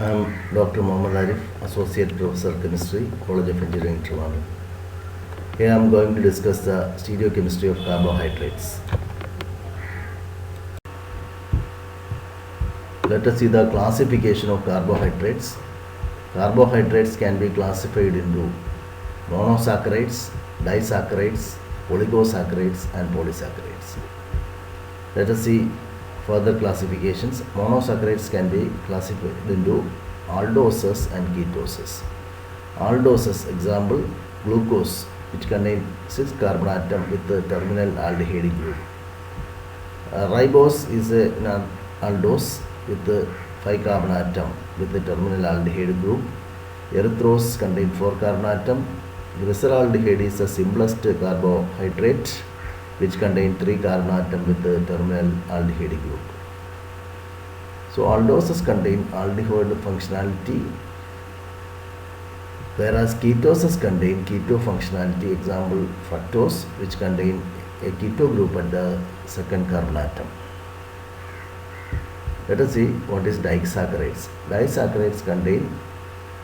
I am Dr. Muhammed Arif, Associate Professor Chemistry, College of Engineering, Trivandrum. Here I am going to discuss the stereochemistry of carbohydrates. Let us see the classification of carbohydrates. Carbohydrates can be classified into monosaccharides, disaccharides, oligosaccharides and polysaccharides. Let us see further classifications. Monosaccharides can be classified into aldoses and ketoses. Aldoses, example, glucose, which contains 6 carbon atom with the terminal aldehyde group. Ribose is an aldose with the 5 carbon atom with the terminal aldehyde group. Erythrose contains 4 carbon atom. Glyceraldehyde is the simplest carbohydrate which contains 3 carbon atom with the terminal aldehyde group. So aldoses contain aldehyde functionality, whereas ketoses contain keto functionality, example fructose, which contain a keto group at the second carbon atom. Let us see what is disaccharides. Disaccharides contain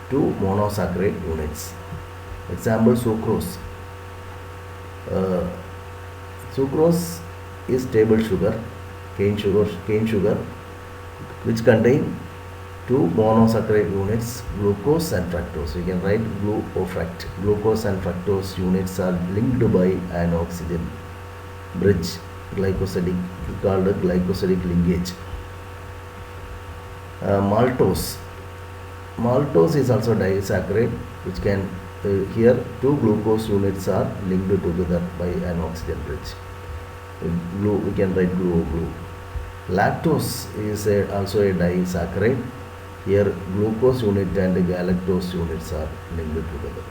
2 monosaccharide units. Example sucrose. Sucrose is table sugar, cane sugar, which contain 2 monosaccharide units, glucose and fructose. We can write glu or fruct. Glucose and fructose units are linked by an oxygen bridge, glycosidic, called glycosidic linkage. Maltose. Maltose is also disaccharide, which can here 2 glucose units are linked together by an oxygen bridge. We can write glue or glue. Lactose is also a disaccharide. Here glucose unit and galactose units are linked together.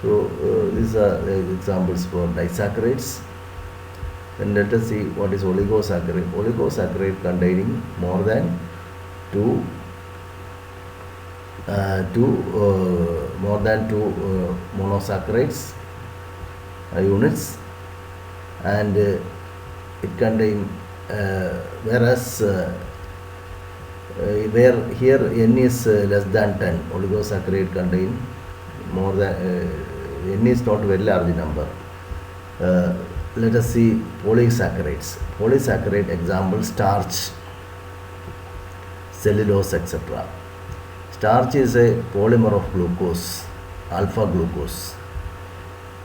So these are examples for disaccharides. Then let us see what is oligosaccharide. Oligosaccharide containing more than two monosaccharides units, and it contain whereas where here n is less than 10, oligosaccharide contain more than n is not very large number. Let us see polysaccharides. Polysaccharide example starch, cellulose, etc. Starch is a polymer of glucose, alpha glucose,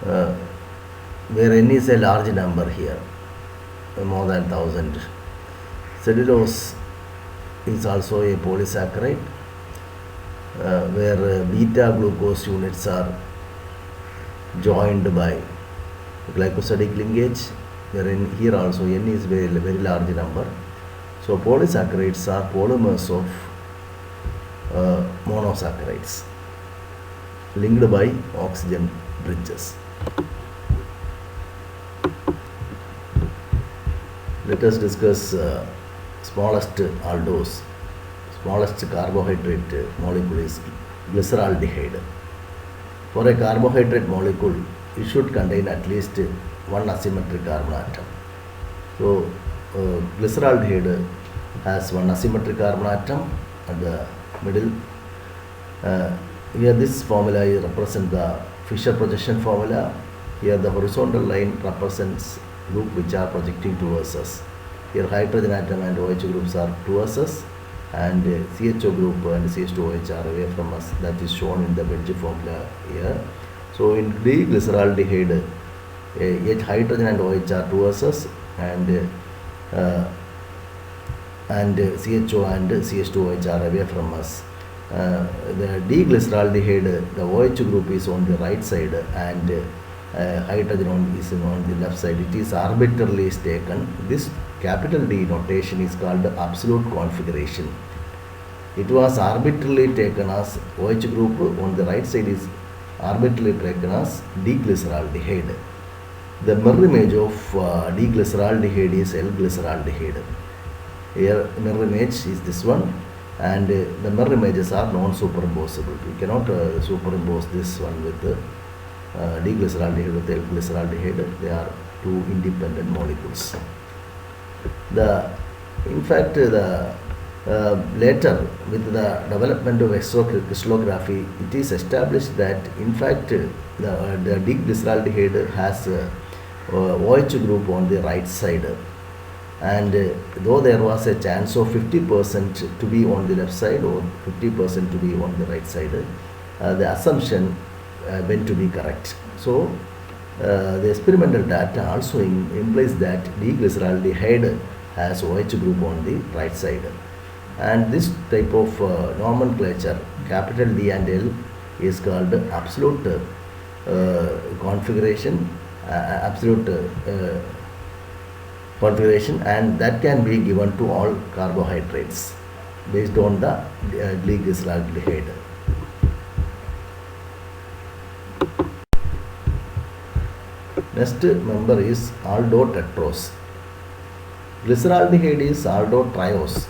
where n is a large number here, more than 1000. Cellulose is also a polysaccharide, where beta glucose units are joined by glycosidic linkage, wherein here also n is very large number. So polysaccharides are polymers of monosaccharides linked by oxygen bridges. Let us discuss smallest aldose. Smallest carbohydrate molecule is glyceraldehyde. For a carbohydrate molecule, it should contain at least 1 asymmetric carbon atom. So glyceraldehyde has 1 asymmetric carbon atom at the middle. Here this formula represents the Fischer projection formula. Here the horizontal line represents group which are projecting towards us. Here hydrogen atom and OH groups are towards us, and CHO group and CH2OH are away from us. That is shown in the Bench formula here. So in D-glyceraldehyde, hydrogen and OH are towards us, and CHO and CH2OH are away from us. The D-glyceraldehyde, the OH group is on the right side, and hydrogen is on the left side. It is arbitrarily taken. This capital D notation is called absolute configuration. It was arbitrarily taken as OH group on the right side is arbitrarily taken as D-glyceraldehyde. The mirror image of D-glyceraldehyde is L-glyceraldehyde. Here mirror image is this one, and the mirror images are non-superimposable. We cannot superimpose this one with D-glyceraldehyde with L-glyceraldehyde. They are 2 independent molecules. In fact, the Later, with the development of crystallography, it is established that in fact the D-glyceraldehyde has OH group on the right side, and though there was a chance of 50% to be on the left side or 50% to be on the right side, the assumption went to be correct. So the experimental data also implies that D-glyceraldehyde has OH group on the right side, and this type of nomenclature, capital D and L, is called absolute configuration, and that can be given to all carbohydrates based on the D-glyceraldehyde. Next member is aldotetrose. Glyceraldehyde is aldotriose.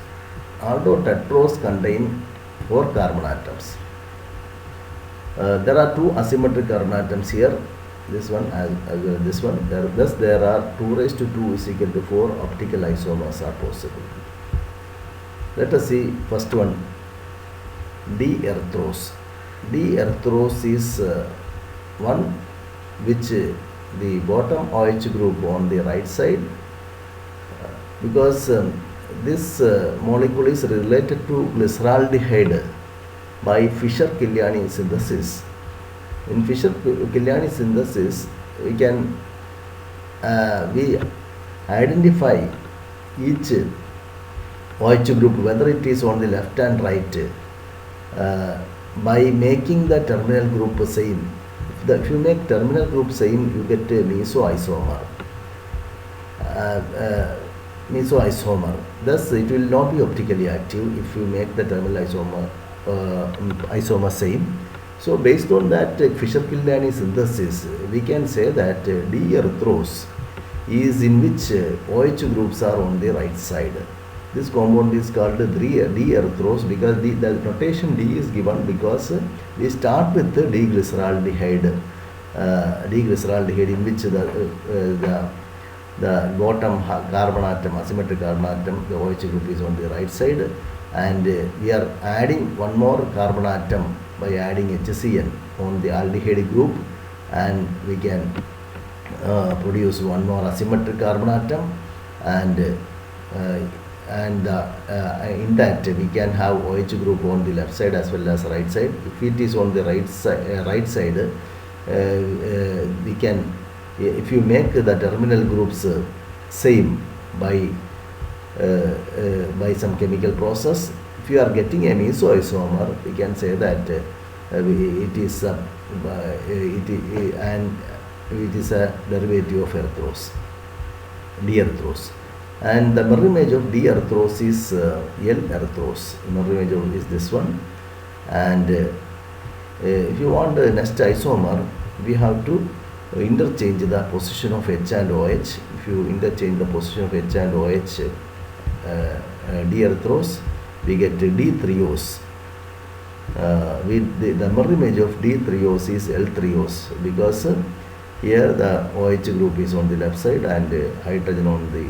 Aldotetrose contain 4 carbon atoms. There are 2 asymmetric carbon atoms here. This one and this one. Thus there are 2 raised to 2 is equal to 4 optical isomers are possible. Let us see first one, D-erythrose. D-erythrose is one which the bottom OH group on the right side, because this molecule is related to glyceraldehyde by Fischer-Kiliani synthesis. In Fischer-Kiliani synthesis, we can we identify each OH group, whether it is on the left and right, by making the terminal group same. If you make terminal group same, you get a mesoisomer. Thus, it will not be optically active if you make the terminal isomer same. So, based on that Fischer-Kiliani synthesis, we can say that D-erythrose is in which OH groups are on the right side. This compound is called D-erythrose because the notation D is given because we start with the D-glyceraldehyde, in which the bottom carbon atom, asymmetric carbon atom, the OH group is on the right side, and we are adding one more carbon atom by adding HCN on the aldehyde group, and we can produce one more asymmetric carbon atom, and in that we can have OH group on the left side as well as right side. If it is on the right side, we can, if you make the terminal groups same by some chemical process, if you are getting a mesoisomer, we can say that it is a derivative of erythrose, D-erythrose. And the mirror image of D-erythrose is L-erythrose. Mirror image is this one. And if you want the next isomer, we have to interchange the position of H and OH. If you interchange the position of H and OH, D-erythrose, we get D-triose. The mirror image of D-triose is L-triose because here the OH group is on the left side and hydrogen on the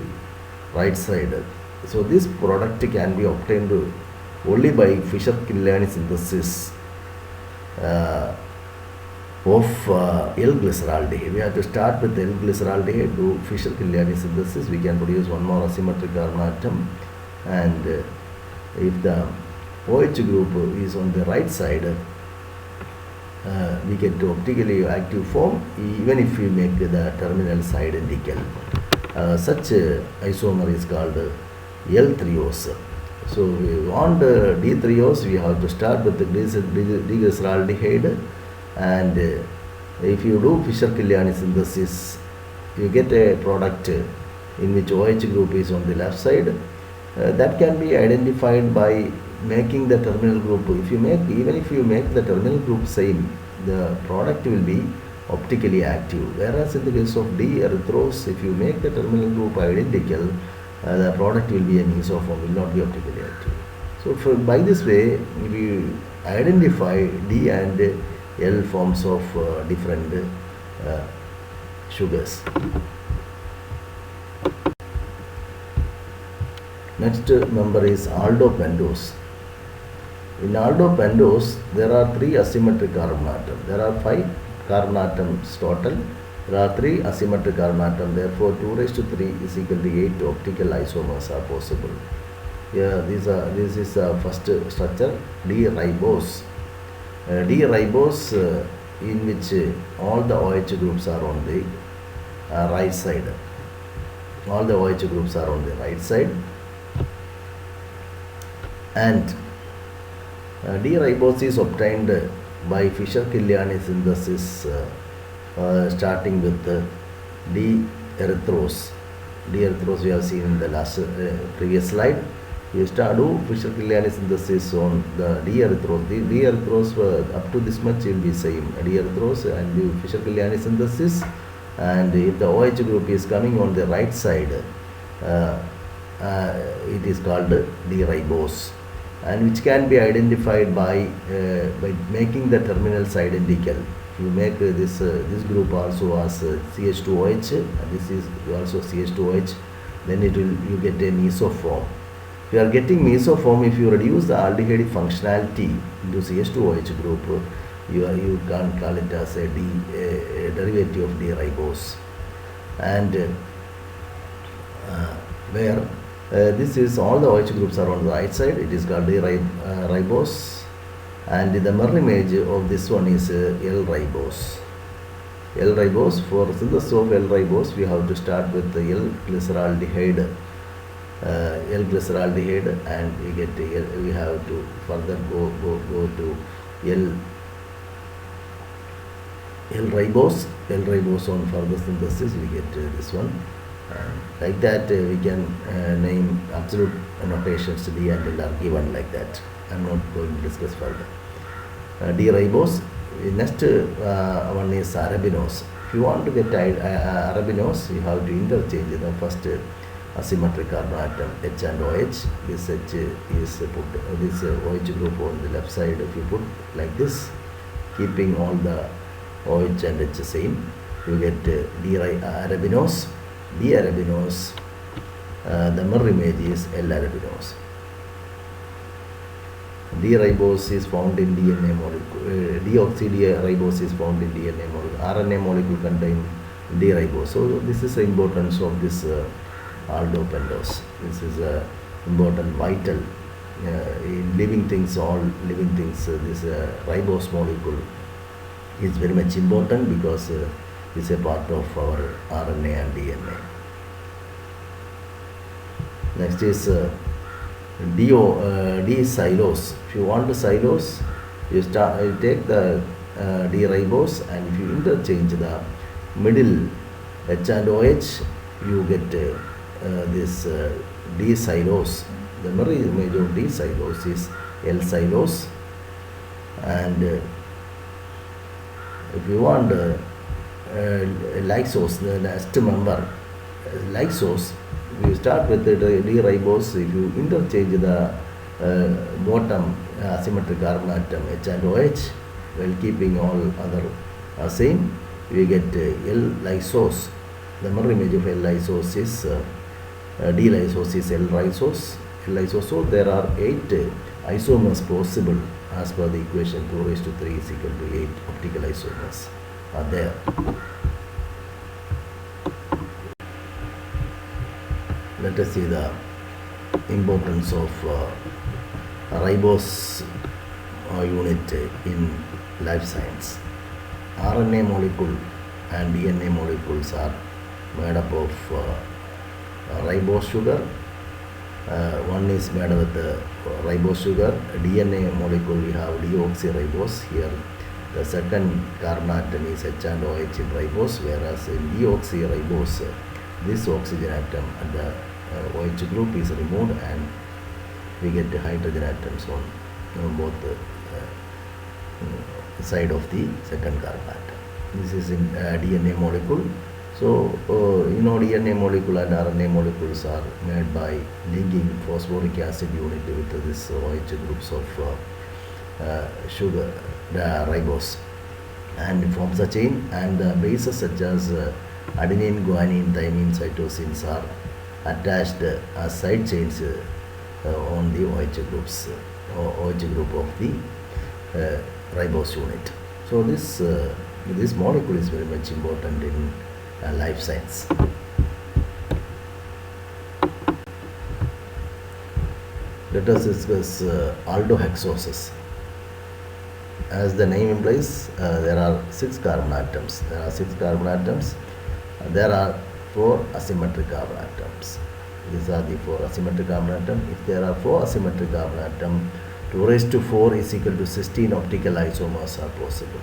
right side. So this product can be obtained only by Fischer-Kiliani synthesis of L-glyceraldehyde. We have to start with L-glyceraldehyde, do Fischer-Kiliani synthesis. We can produce one more asymmetric carbon atom, and if the OH group is on the right side, we get to optically active form even if we make the terminal side identical. Such isomer is called L-triose. So we want D-triose, we have to start with the D-glyceraldehyde, and if you do Fischer-Kiliani synthesis, you get a product in which OH group is on the left side. That can be identified by making the terminal group. Even if you make the terminal group same, the product will be optically active. Whereas in the case of D-erythrose, if you make the terminal group identical, the product will be a mesoform, will not be optically active. So by this way, we identify D and L forms of different sugars. Next member is aldopentose. In aldopentose, there are 3 asymmetric carbon atoms. There are 5 carbon atoms total. There are 3 asymmetric carbon atoms. Therefore, 2 raised to 3 is equal to 8 optical isomers are possible. Here, this is first structure, D-ribose. D-ribose in which all the OH groups are on the right side. All the OH groups are on the right side. And D-ribose is obtained by Fischer-Killiani synthesis starting with D-erythrose. D-erythrose we have seen in the last previous slide. We start do Fischer-Killiani synthesis on the D-erythrose. The D-erythrose up to this much will be same. D-erythrose and do Fischer-Killiani synthesis. And if the OH group is coming on the right side, it is called D-ribose, and which can be identified by making the terminals identical. If you make this group also as CH2OH, and this is also CH2OH, then you get a mesoform. If you are getting mesoform, if you reduce the aldehyde functionality into CH2OH group, you can call it as a derivative of D-ribose. And where this is all the OH groups are on the right side, it is called D-ribose, and the mirror image of this one is L-ribose. L-ribose, for synthesis of L-ribose, we have to start with the L-glyceraldehyde. L-glyceraldehyde, and we have to further go to L-ribose. L-ribose on further synthesis we get this one. Like that we can name absolute notations D and L are given like that. I am not going to discuss further. D-ribose. Next one is arabinose. If you want to get arabinose, you have to interchange the first asymmetric carbon atom H and OH. This H is put, this OH group on the left side. If you put like this, keeping all the OH and H same, you get D-arabinose. D-arabinose, the mirror image is L-arabinose. D-ribose is found in DNA molecule. Deoxy-D-ribose is found in DNA molecule. RNA molecule contain D-ribose. So this is the importance of this aldopentose. This is important, vital in living things. All living things. This ribose molecule is very much important because is a part of our RNA and DNA. Next is D-xylose. If you want to xylose, you take the D-ribose, and if you interchange the middle H and OH, you get this D-xylose. The mirror image of D-xylose is L-xylose, and if you want lysose, the next member, lysose, we start with the D-ribose. If you interchange the bottom asymmetric carbon atom H and OH while keeping all other same, we get L-lysose. The mirror image of L-lysose is D-lysose is L-lysose. L-lysose. So there are 8 isomers possible as per the equation. 2 raised to 3 is equal to 8 optical isomers are there. Let us see the importance of ribose unit in life science. RNA molecule and DNA molecules are made up of ribose sugar. One is made with ribose sugar. DNA molecule we have deoxyribose. Here the second carbon atom is H and OH in ribose, whereas in deoxyribose this oxygen atom at the OH group is removed and we get the hydrogen atoms on both side of the second carbon atom. This is in DNA molecule. So DNA molecule and RNA molecules are made by linking phosphoric acid unit with this OH groups of sugar, the ribose, and forms a chain, and the bases such as adenine, guanine, thymine, cytosines are attached as side chains on the OH groups, OH group of the ribose unit. So this molecule is very much important in life science. Let us discuss aldohexoses. As the name implies, there are 6 carbon atoms. There are 4 asymmetric carbon atoms. These are the 4 asymmetric carbon atoms. If there are 4 asymmetric carbon atoms, 2 raised to 4 is equal to 16 optical isomers are possible.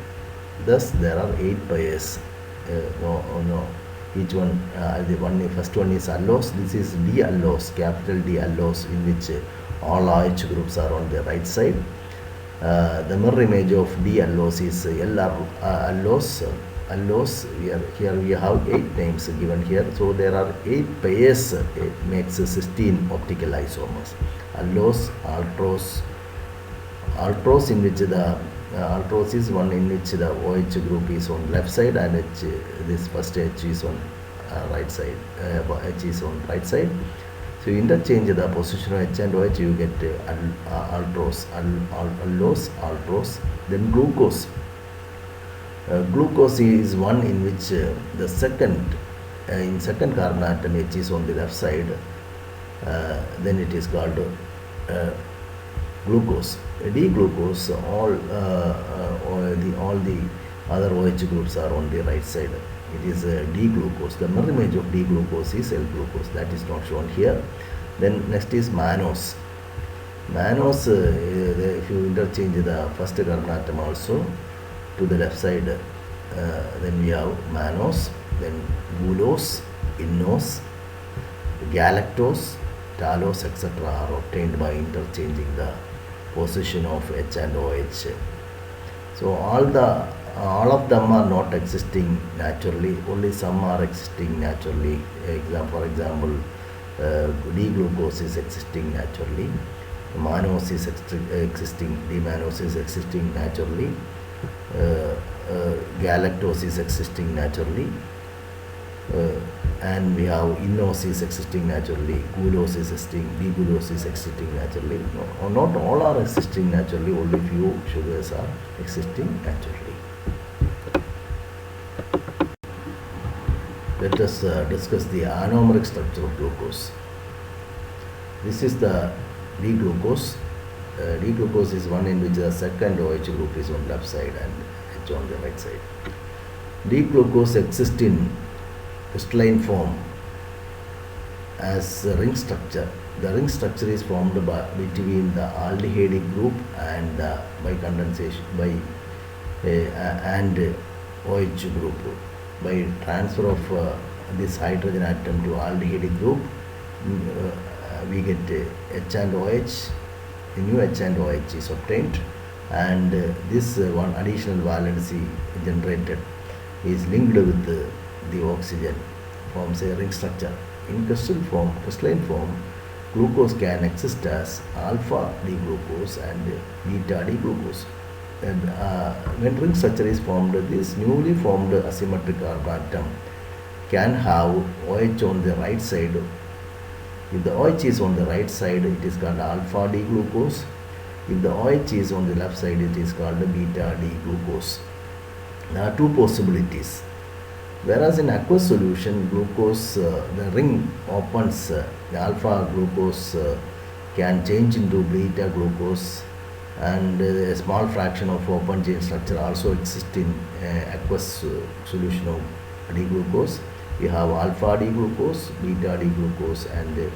Thus, there are 8 pairs. Each one, the first one is allose. This is D-allose, capital D-allose, in which all OH groups are on the right side. The mirror image of D-allose is L-allose. Here we have 8 names given here. So there are 8 pairs. It makes 16 optical isomers. Allose, altrose, in which the altrose is one in which the OH group is on left side, and this first H is on right side. H is on right side. So you interchange the position of H and OH, you get altrose, allose, altrose. Then glucose. Glucose is one in which the second carbon atom H is on the left side. Then it is called glucose. D-glucose, all the other OH groups are on the right side. It is D-glucose. The mirror image of D-glucose is L-glucose. That is not shown here. Then next is mannose. Mannose, if you interchange the first carbon atom also to the left side, then we have mannose, then gulose, innose, galactose, talose, etc. are obtained by interchanging the position of H and OH. So all of them are not existing naturally, only some are existing naturally. For example, D-glucose is existing naturally, mannose is existing, D-mannose is existing naturally, galactose is existing naturally, and we have innose is existing naturally, gulose is existing, D-gulose is existing naturally. No, not all are existing naturally, only few sugars are existing naturally. Let us discuss the anomeric structure of glucose. This is the D-glucose. D-glucose is one in which the second OH group is on left side and H on the right side. D-glucose exists in crystalline form as a ring structure. The ring structure is formed between the aldehyde group and by condensation and OH group. By transfer of this hydrogen atom to aldehyde group, we get H and OH. A new H and OH is obtained, and this one additional valency generated is linked with the oxygen, forms a ring structure. In crystalline form, glucose can exist as alpha D-glucose and beta D-glucose. And when ring structure is formed, this newly formed asymmetric carbon atom can have OH on the right side. If the OH is on the right side, it is called alpha D-glucose. If the OH is on the left side, it is called beta D-glucose. There are 2 possibilities. Whereas in aqueous solution, glucose, the ring opens, the alpha glucose can change into beta glucose, and a small fraction of open chain structure also exists in aqueous solution of D-glucose. We have alpha D-glucose, beta D-glucose, and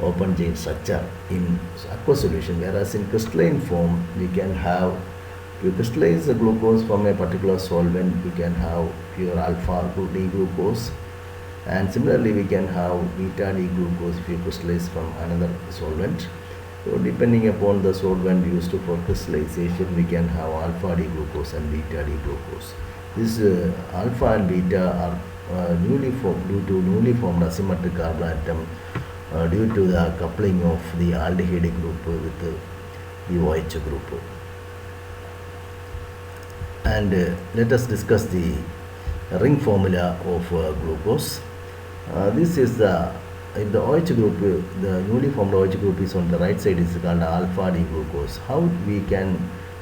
open chain structure in aqueous solution. Whereas in crystalline form, we can have, to crystallize the glucose from a particular solvent, we can have pure alpha D-glucose, and similarly we can have beta D-glucose if you crystallize from another solvent. So depending upon the solvent used for crystallization, we can have alpha D-glucose and beta D-glucose. This alpha and beta are newly formed due to newly formed asymmetric carbon atom due to the coupling of the aldehyde group with the OH group. And let us discuss the ring formula of glucose. This is the in the OH group, the newly formed OH group is on the right side is called alpha D glucose. How we can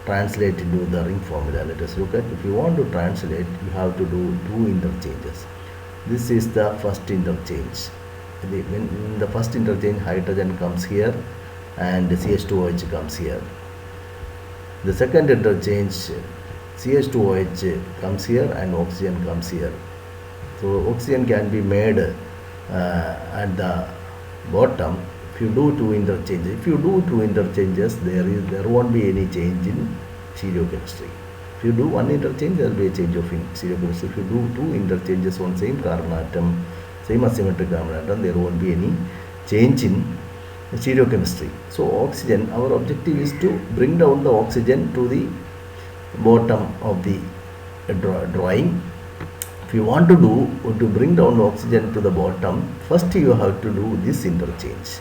translate into the ring formula? Let us look at. If you want to translate, you have to do two interchanges. This is the first interchange. When in the first interchange, hydrogen comes here and CH2OH comes here. The second interchange, CH2OH comes here and oxygen comes here. So oxygen can be made at the bottom if you do two interchanges. If you do two interchanges, there won't be any change in stereochemistry. If you do one interchange, there will be a change of stereochemistry. If you do two interchanges on same carbon atom, same asymmetric carbon atom, there won't be any change in stereochemistry. So oxygen, our objective is to bring down the oxygen to the bottom of the drawing. If you want to bring down oxygen to the bottom, first you have to do this interchange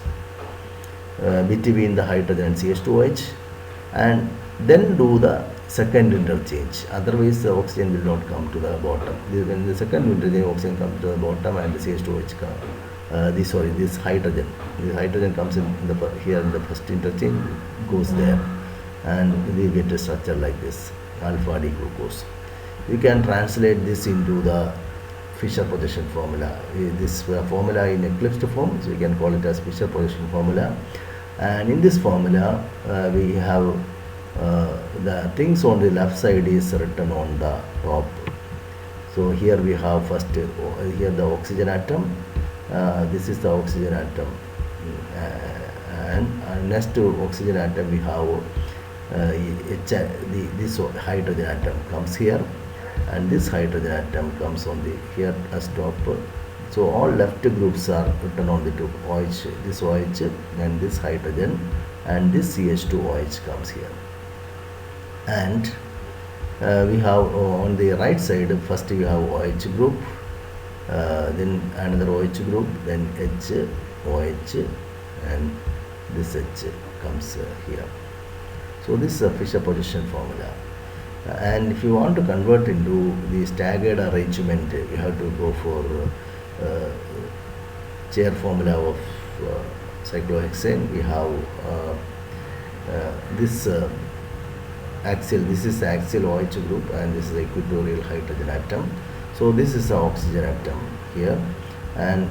between the hydrogen and CH2OH, and then do the second interchange. Otherwise, the oxygen will not come to the bottom. When the second interchange, oxygen comes to the bottom and the CH2OH comes. This hydrogen comes here in the first interchange, goes there, and we get a structure like this, alpha D glucose. You can translate this into the Fischer projection formula. This formula in eclipsed form, so you can call it as Fischer projection formula. And in this formula, we have the things on the left side is written on the top. So here we have first here the oxygen atom. This is the oxygen atom, and next to oxygen atom we have this hydrogen atom comes here, and this hydrogen atom comes on the here as top. So all left groups are written on the top. OH, this OH and this hydrogen, and this CH2OH comes here. And we have on the right side, first we have OH group, then another OH group, then H, OH, and this H comes here. So this is a Fischer projection formula. And if you want to convert into the staggered arrangement, you have to go for chair formula of cyclohexane. We have this axial, this is the axial OH group, and this is the equatorial hydrogen atom. So this is the oxygen atom here, and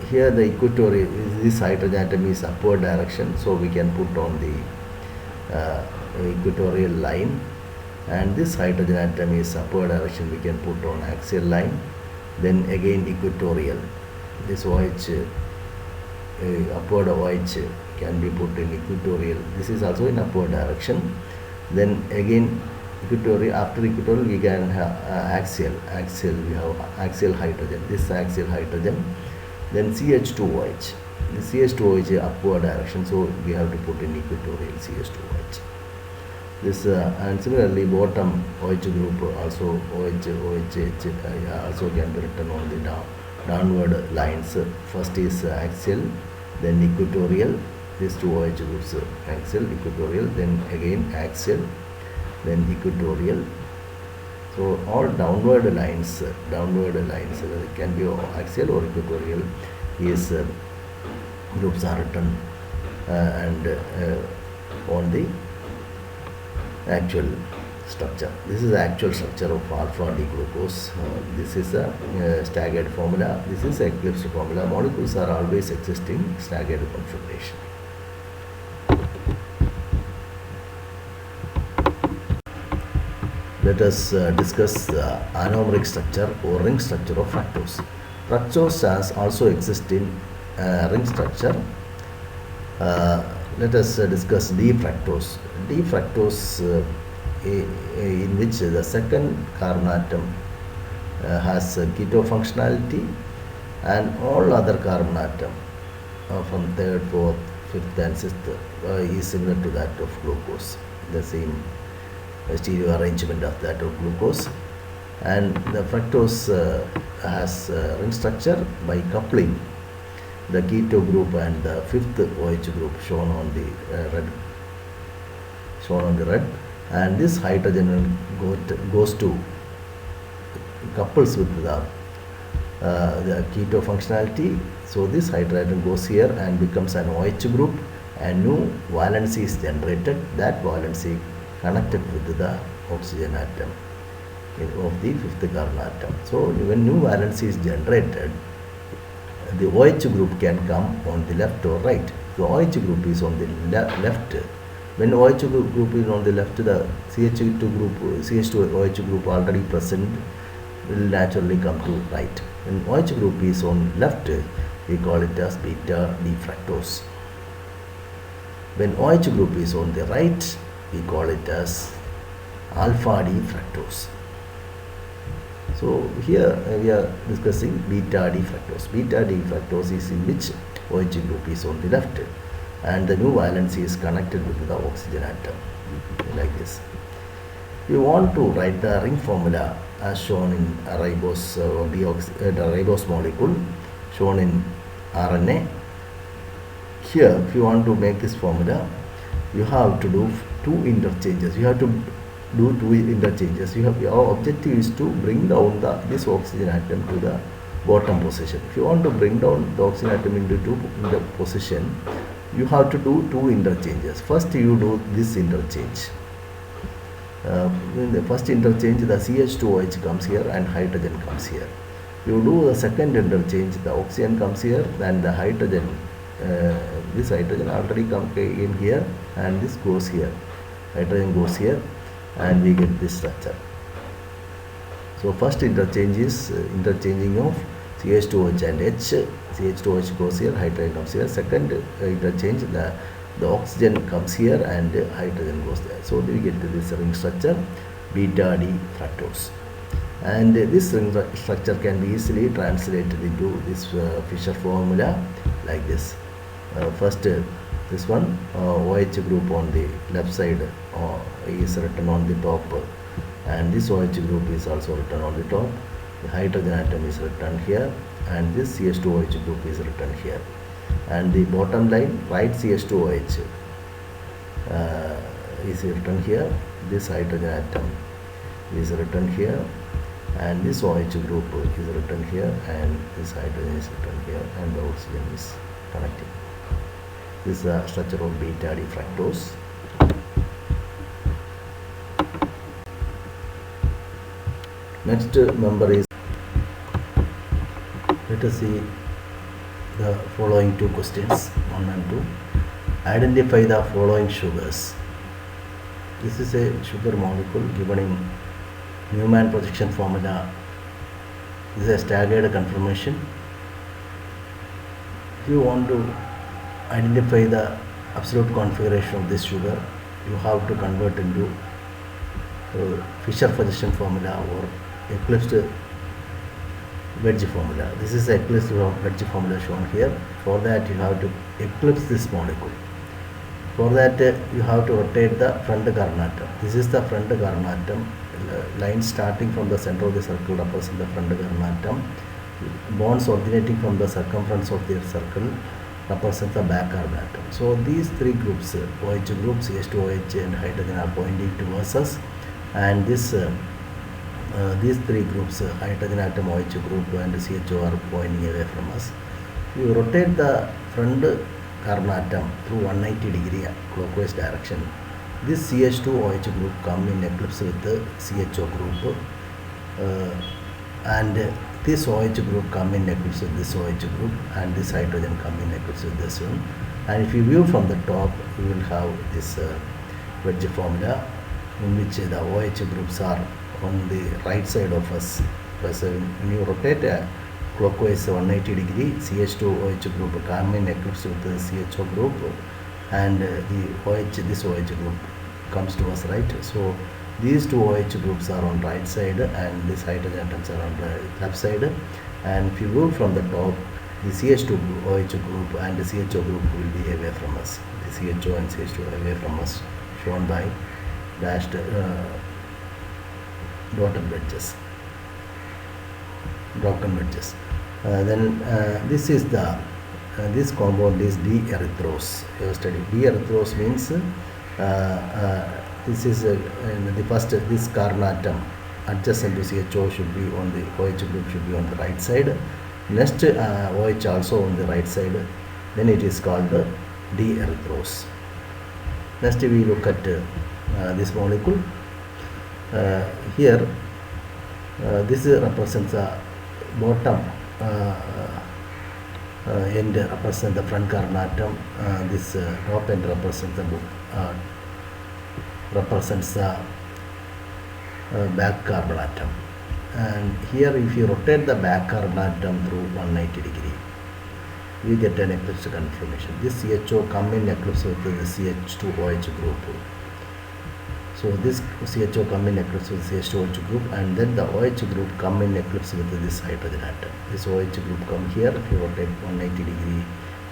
here the equatorial, this hydrogen atom is upward direction, so we can put on the equatorial line, and this hydrogen atom is upward direction, we can put on axial line. Then again equatorial, this OH, upward OH can be put in equatorial, this is also in upward direction. Then again equatorial, after equatorial we can have axial, we have axial hydrogen, this axial hydrogen. Then CH2OH, the CH2OH is upward direction, so we have to put in equatorial CH2OH. This and similarly bottom OH group also OH also can be written on the downward lines. First is axial, then equatorial, these two OH groups, axial, equatorial, then again axial, then equatorial. So all downward lines it can be axial or equatorial, is groups are written and on the actual structure. This is the actual structure of alpha D glucose. This is a staggered formula. This is eclipsed formula. Molecules are always existing staggered configuration. Let us discuss the anomeric structure or ring structure of fructose. Fructose also exists in ring structure. Let us discuss D-fructose. D-fructose in which the second carbon atom has keto functionality, and all other carbon atom from third, fourth, fifth and sixth is similar to that of glucose, the same stereo arrangement of that of glucose. And the fructose has ring structure by coupling the keto group and the fifth OH group shown on the red, and this hydrogen goes to couples with the the keto functionality. So this hydrogen goes here and becomes an OH group, and new valency is generated. That valency connected with the oxygen atom of the fifth carbon atom. So when new valency is generated, the OH group can come on the left or right. The OH group is on the left. When OH group is on the left, the CH2 group, CH2OH group already present will naturally come to right. When OH group is on left, we call it as beta D fructose. When OH group is on the right, we call it as alpha D fructose. So here we are discussing beta D fructose. Beta D fructose is in which OH group is on the left, and the new valency is connected with the oxygen atom, like this. We want to write the ring formula as shown in a ribose, the ribose molecule shown in RNA. Here, if you want to make this formula, you have to do two interchanges. You have to do two interchanges. Your objective is to bring down this oxygen atom to the bottom position. If you want to bring down the oxygen atom into the position, you have to do two interchanges. First, you do this interchange. In the first interchange, the CH2OH comes here and hydrogen comes here. You do the second interchange, the oxygen comes here, then the hydrogen, this hydrogen already comes in here, and this goes here. Hydrogen goes here, and we get this structure. So first interchange is interchanging of CH2OH and H. CH2OH goes here, hydrogen comes here. Second interchange, the oxygen comes here and hydrogen goes there. So we get this ring structure, beta D fructose. And this ring structure can be easily translated into this Fisher formula like this. First, this one, OH group on the left side is written on the top, and this OH group is also written on the top. The hydrogen atom is written here, and this CH2OH group is written here. And the bottom line, right CH2OH is written here, this hydrogen atom is written here, and this OH group is written here, and this hydrogen is written here, and the oxygen is connected. This is the structure of beta D fructose. Next member is, let us see the following two questions, 1 and 2. Identify the following sugars. This is a sugar molecule given in Newman projection formula. This is a staggered conformation. If you want to identify the absolute configuration of this sugar, you have to convert into Fisher projection formula or eclipsed wedge formula. This is the eclipsed wedge formula shown here. For that, you have to eclipse this molecule. For that, you have to rotate the front carbon atom. This is the front carbon atom. Line starting from the center of the circle represents the front carbon atom. Bonds originating from the circumference of the circle represent the back carbon atom. So these three groups, OH group, CH2OH and hydrogen, are pointing towards us, and this these three groups, hydrogen atom, OH group and CHO, are pointing away from us. You rotate the front carbon atom through 180-degree clockwise direction. This CH2OH group come in eclipse with the CHO group, and this OH group come in eclipse with this OH group, and this hydrogen come in eclipse with this one. And if you view from the top, you will have this wedge formula in which the OH groups are on the right side of us. When you rotate clockwise 180-degree, CH2OH group come in eclipse with the CHO group, and this OH group comes to us right. So these two OH groups are on right side, and these hydrogen atoms are on the left side. And if you go from the top, the CH2OH group and the CHO group will be away from us. The CHO and CH2 away from us, shown by dashed dotted wedges, broken wedges. Then this is the this compound is D-erythrose. You have studied D-erythrose means this is the first, this carbon atom adjacent to CHO should be on the OH group should be on the right side. Next OH also on the right side. Then it is called the D-erythrose. Next we look at this molecule. Here this represents the bottom end represents the front carbon atom. This top end represents the back carbon atom. And here if you rotate the back carbon atom through 180 degree, we get an eclipse conformation. This CHO come in eclipse with the CH2OH group. So this CHO come in eclipse with CH2OH group, and then the OH group come in eclipse with this hydrogen atom. This OH group come here, if you rotate 180 degree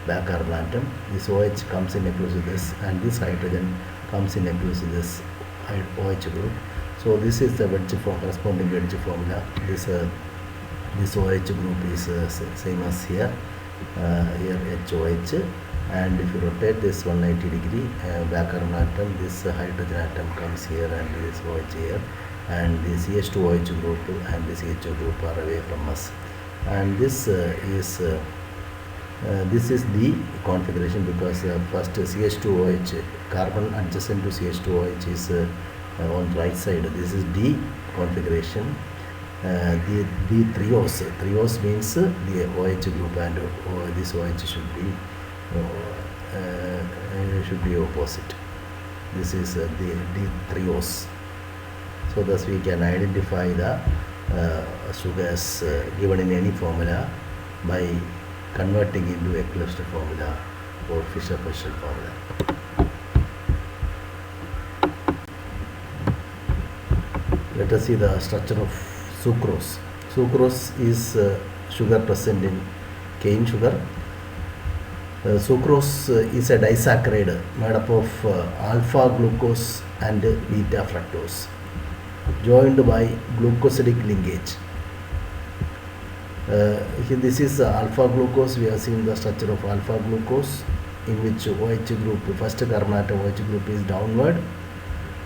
back carbon atom, this OH comes in eclipse with this, and this hydrogen comes in eclipse with this OH group. So this is the wedge corresponding wedge formula. This OH group is same as here. Here HOH, and if you rotate this 190 degree back carbon atom, this hydrogen atom comes here and this OH here, and the CH2OH group and the CHO group are away from us. And this is the configuration, because first CH2OH carbon adjacent to CH2OH is on right side. This is D configuration. The triose means the OH group, and this OH should be opposite. This is the triose. So thus we can identify the sugars given in any formula by converting into eclipsed formula or Fischer-Purcell formula. Let us see the structure of sucrose. Sucrose is sugar present in cane sugar. Sucrose is a disaccharide made up of alpha glucose and beta fructose joined by glucosidic linkage. This is alpha glucose. We have seen the structure of alpha glucose, in which OH group, first carbon atom OH group is downward.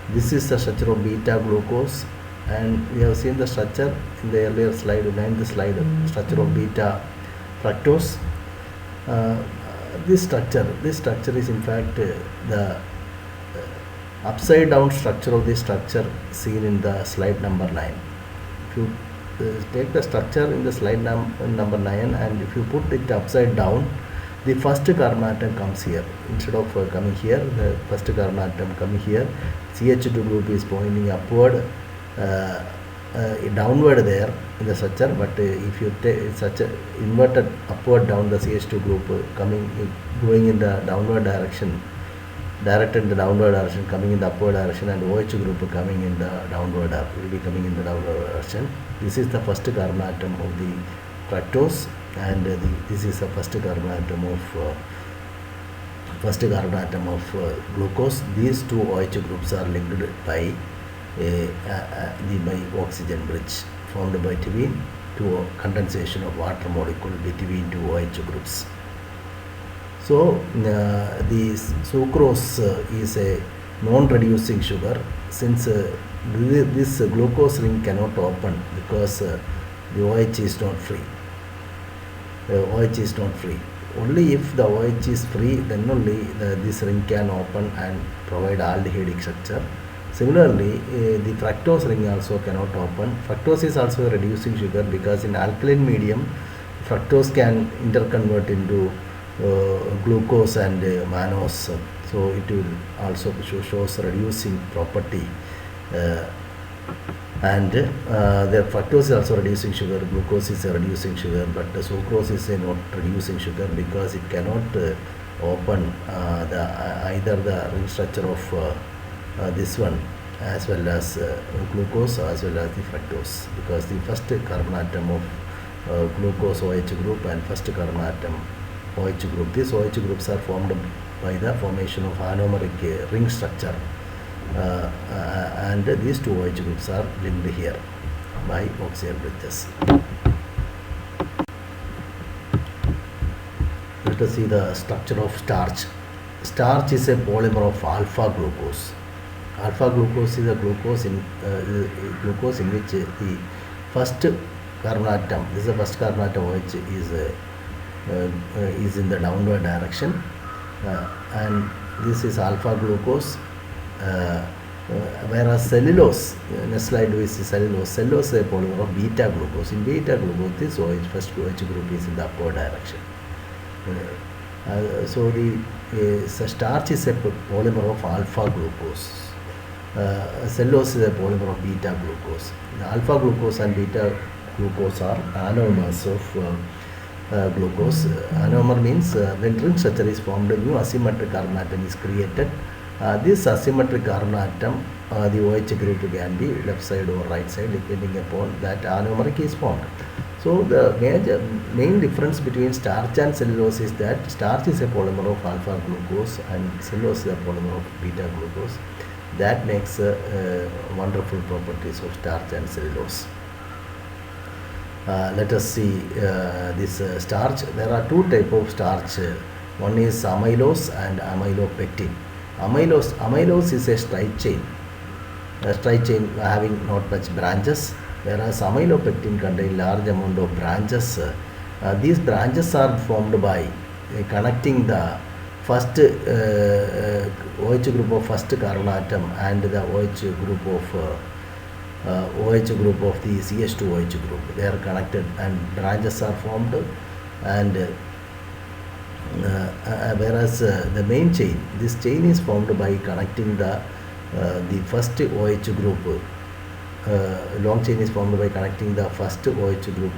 This is the structure of beta glucose, and we have seen the structure in the earlier slide, 9th slide, structure of beta fructose. This structure is in fact the upside down structure of this structure seen in the slide number 9. If you take the structure in the slide number 9, and if you put it upside down, the first carbon atom comes here. Instead of coming here, the first carbon atom coming here, CH2 group is pointing upward, downward there in the structure, but if you take such a inverted upward down, the CH2 group going in the downward direction, directed in the downward direction, coming in the upward direction, and OH group coming in the downward, will be coming in the downward direction. This is the first carbon atom of the fructose, and this is the first carbon atom of glucose. These two OH groups are linked by the oxygen bridge formed between two condensation of water molecule between two OH groups. So the sucrose is a non-reducing sugar, since this glucose ring cannot open because the OH is not free. OH is not free. Only if the OH is free, then only this ring can open and provide aldehydic structure. Similarly, the fructose ring also cannot open. Fructose is also a reducing sugar, because in alkaline medium, fructose can interconvert into glucose and mannose. So it will also shows reducing property. And the fructose is also reducing sugar, glucose is a reducing sugar, but the sucrose is a not reducing sugar, because it cannot open either the ring structure of this one as well as glucose as well as the fructose, because the first carbon atom of glucose OH group and first carbon atom OH group, these OH groups are formed by the formation of anomeric ring structure, and these two OH groups are linked here by oxygen bridges. Let us see the structure of starch. Starch is a polymer of alpha glucose. Alpha glucose is a glucose in which the first carbon atom, this is the first carbon atom which is in the downward direction, and this is alpha glucose. Whereas cellulose, next slide is cellulose. Cellulose is a polymer of beta glucose. In beta glucose, this OH, first OH group is in the upward direction. So the starch is a polymer of alpha glucose. Cellulose is a polymer of beta glucose. The alpha glucose and beta glucose are anomers of glucose. Anomer means when ring structure is formed, a new asymmetric carbon atom is created. This asymmetric carbon atom, the OH group can be left side or right side depending upon that anomeric is formed. So the main difference between starch and cellulose is that starch is a polymer of alpha glucose and cellulose is a polymer of beta glucose. That makes wonderful properties of starch and cellulose. Let us see this starch. There are two types of starch. One is amylose and amylopectin. Amylose is a straight chain having not much branches, whereas amylopectin contain large amount of branches. These branches are formed by connecting the first OH group of first carbon atom and the OH group of the CH2OH group. They are connected and branches are formed, and whereas the main chain, this chain is formed by connecting the first OH group. Long chain is formed by connecting the first OH group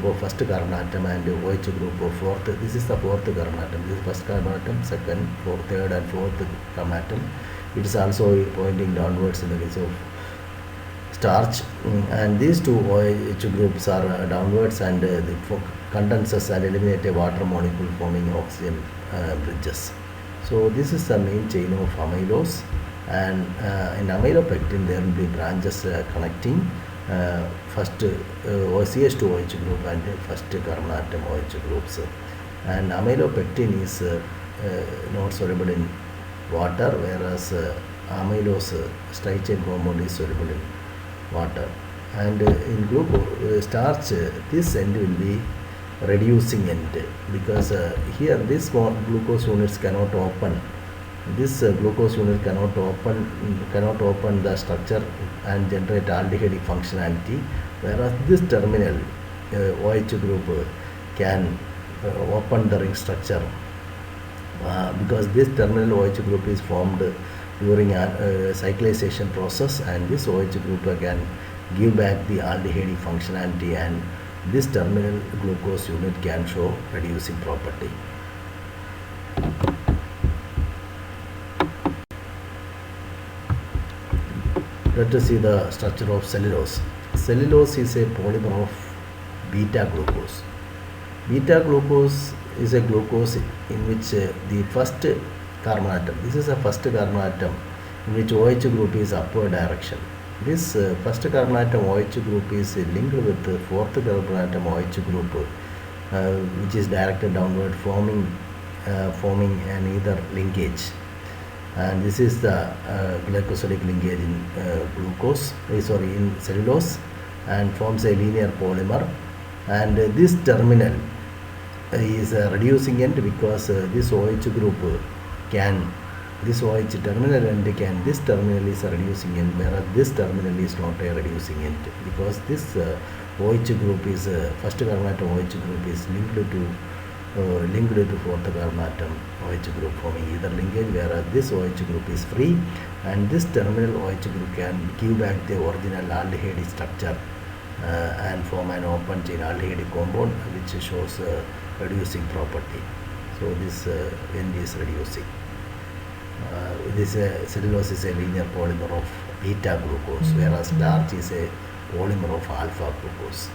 of first carbon atom and OH group of fourth. This is the fourth carbon atom. This is first carbon atom, second, fourth, third, and fourth carbon atom. It is also pointing downwards in the case of starch, and these two OH groups are downwards, and the condenses and eliminate a water molecule forming oxygen bridges. So this is the main chain of amylose, and in amylopectin there will be branches connecting first CH2OH group and first carbon atom OH groups. And amylopectin is not soluble in water, whereas amylose straight chain compound is soluble in water. And in glucose starch, this end will be reducing end, because here this glucose units cannot open. This glucose unit cannot open the structure and generate aldehydic functionality, whereas this terminal OH group can open the ring structure, because this terminal OH group is formed during a cyclization process, and this OH group can give back the aldehydic functionality, and this terminal glucose unit can show reducing property. Let us see the structure of cellulose. Cellulose is a polymer of beta glucose. Beta glucose is a glucose in which the first carbon atom, this is a first carbon atom in which OH group is upward direction. This first carbon atom OH group is linked with the fourth carbon atom OH group, which is directed downward, forming an either linkage. And this is the glycosidic linkage in in cellulose, and forms a linear polymer. And this terminal is a reducing end, because this OH group this OH terminal end this terminal is a reducing end, whereas this terminal is not a reducing end, because this OH group is first carbon atom OH group is linked to fourth carbon atom OH group, forming either linkage, whereas this OH group is free, and this terminal OH group can give back the original aldehyde structure and form an open chain aldehyde compound, which shows reducing property. So this end is reducing. This cellulose is a linear polymer of beta glucose, whereas starch is a polymer of alpha glucose.